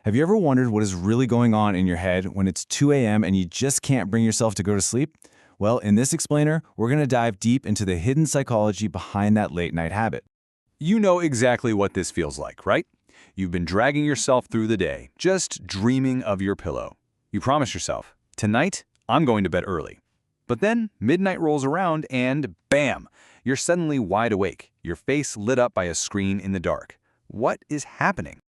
Have you ever wondered what is really going on in your head when it's 2 a.m. and you just can't bring yourself to go to sleep? Well, in this explainer, we're going to dive deep into the hidden psychology behind that late night habit. You know exactly what this feels like, right? You've been dragging yourself through the day, just dreaming of your pillow. You promise yourself, tonight, I'm going to bed early. But then midnight rolls around and bam, you're suddenly wide awake, your face lit up by a screen in the dark. What is happening?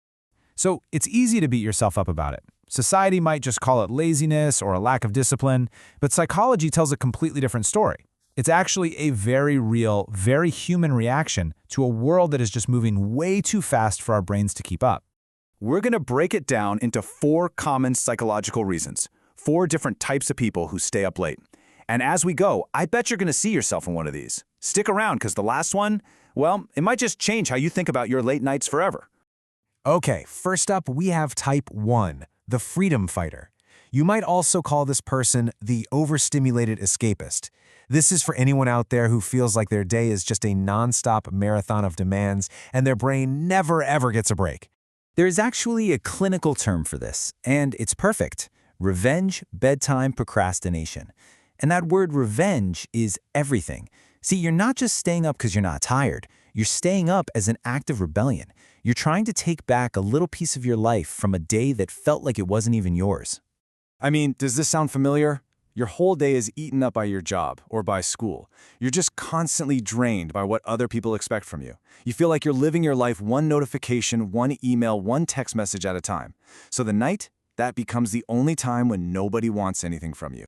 So it's easy to beat yourself up about it. Society might just call it laziness or a lack of discipline, but psychology tells a completely different story. It's actually a very real, very human reaction to a world that is just moving way too fast for our brains to keep up. We're going to break it down into 4 common psychological reasons, 4 different types of people who stay up late. And as we go, I bet you're going to see yourself in one of these. Stick around, because the last one, well, it might just change how you think about your late nights forever. Okay, first up, we have type 1, the freedom fighter. You might also call this person the overstimulated escapist. This is for anyone out there who feels like their day is just a nonstop marathon of demands and their brain never ever gets a break. There's actually a clinical term for this, and it's perfect. Revenge bedtime procrastination. And that word revenge is everything. See, you're not just staying up because you're not tired. You're staying up as an act of rebellion. You're trying to take back a little piece of your life from a day that felt like it wasn't even yours. I mean, does this sound familiar? Your whole day is eaten up by your job or by school. You're just constantly drained by what other people expect from you. You feel like you're living your life one notification, one email, one text message at a time. So the night, that becomes the only time when nobody wants anything from you.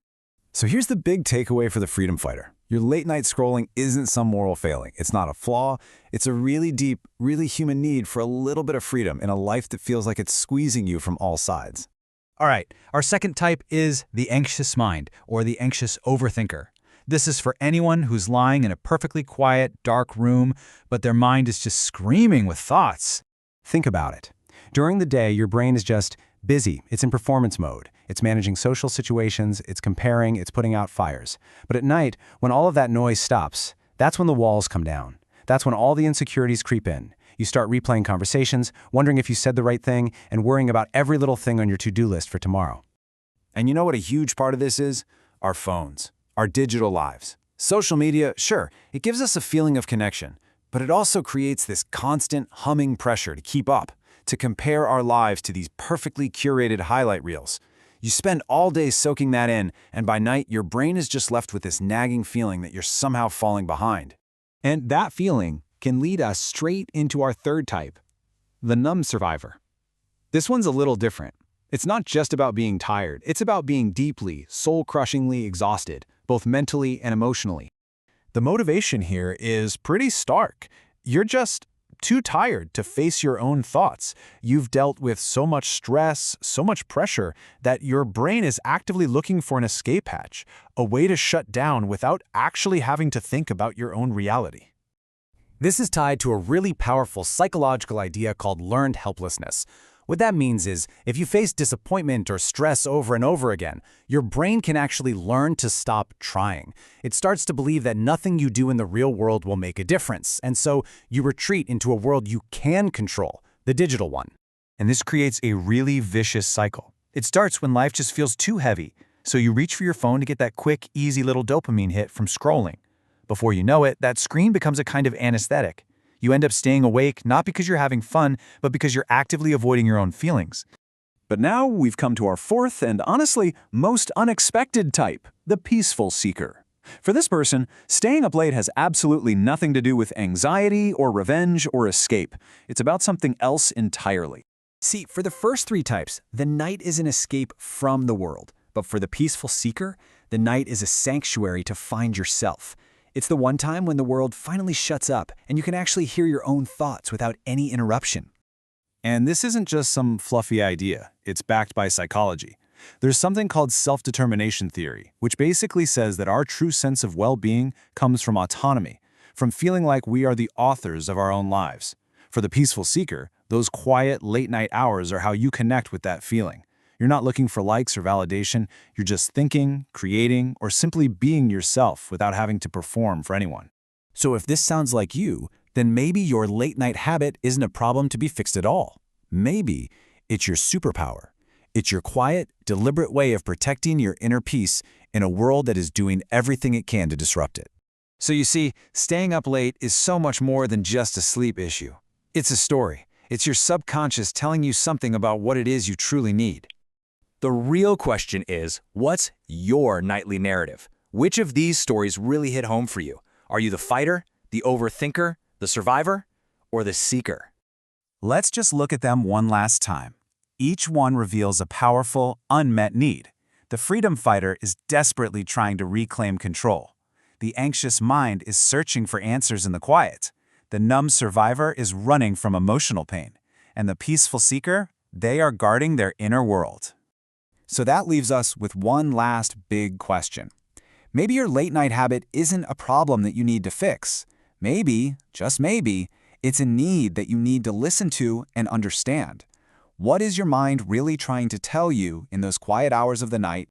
So here's the big takeaway for the freedom fighter. Your late night scrolling isn't some moral failing. It's not a flaw. It's a really deep, really human need for a little bit of freedom in a life that feels like it's squeezing you from all sides. All right, our second type is the anxious mind, or the anxious overthinker. This is for anyone who's lying in a perfectly quiet, dark room, but their mind is just screaming with thoughts. Think about it. During the day, your brain is just busy. It's in performance mode. It's managing social situations, it's comparing, it's putting out fires. But at night, when all of that noise stops, that's when the walls come down. That's when all the insecurities creep in. You start replaying conversations, wondering if you said the right thing, and worrying about every little thing on your to-do list for tomorrow. And you know what a huge part of this is? Our phones, our digital lives. Social media, sure, it gives us a feeling of connection, but it also creates this constant humming pressure to keep up, to compare our lives to these perfectly curated highlight reels. You spend all day soaking that in, and by night, your brain is just left with this nagging feeling that you're somehow falling behind. And that feeling can lead us straight into our third type, the Numb Survivor. This one's a little different. It's not just about being tired, it's about being deeply, soul-crushingly exhausted, both mentally and emotionally. The motivation here is pretty stark. You're just too tired to face your own thoughts. You've dealt with so much stress, so much pressure, that your brain is actively looking for an escape hatch, a way to shut down without actually having to think about your own reality. This is tied to a really powerful psychological idea called learned helplessness. What that means is, if you face disappointment or stress over and over again, your brain can actually learn to stop trying. It starts to believe that nothing you do in the real world will make a difference, and so you retreat into a world you can control, the digital one. And this creates a really vicious cycle. It starts when life just feels too heavy, so you reach for your phone to get that quick, easy little dopamine hit from scrolling. Before you know it, that screen becomes a kind of anesthetic. You end up staying awake not because you're having fun, but because you're actively avoiding your own feelings. But now we've come to our fourth and honestly most unexpected type, the peaceful seeker. For this person, staying up late has absolutely nothing to do with anxiety or revenge or escape. It's about something else entirely. See, for the first 3 types, the night is an escape from the world. But for the peaceful seeker, the night is a sanctuary to find yourself. It's the one time when the world finally shuts up and you can actually hear your own thoughts without any interruption. And this isn't just some fluffy idea. It's backed by psychology. There's something called self-determination theory, which basically says that our true sense of well-being comes from autonomy, from feeling like we are the authors of our own lives. For the peaceful seeker, those quiet, late-night hours are how you connect with that feeling. You're not looking for likes or validation. You're just thinking, creating, or simply being yourself without having to perform for anyone. So if this sounds like you, then maybe your late-night habit isn't a problem to be fixed at all. Maybe It's your superpower. It's your quiet, deliberate way of protecting your inner peace in a world that is doing everything it can to disrupt it. So you see, staying up late is so much more than just a sleep issue. It's a story. It's your subconscious telling you something about what it is you truly need. The real question is, what's your nightly narrative? Which of these stories really hit home for you? Are you the fighter, the overthinker, the survivor, or the seeker? Let's just look at them one last time. Each one reveals a powerful, unmet need. The freedom fighter is desperately trying to reclaim control. The anxious mind is searching for answers in the quiet. The numb survivor is running from emotional pain. And the peaceful seeker, they are guarding their inner world. So that leaves us with one last big question. Maybe your late-night habit isn't a problem that you need to fix. Maybe, just maybe, it's a need that you need to listen to and understand. What is your mind really trying to tell you in those quiet hours of the night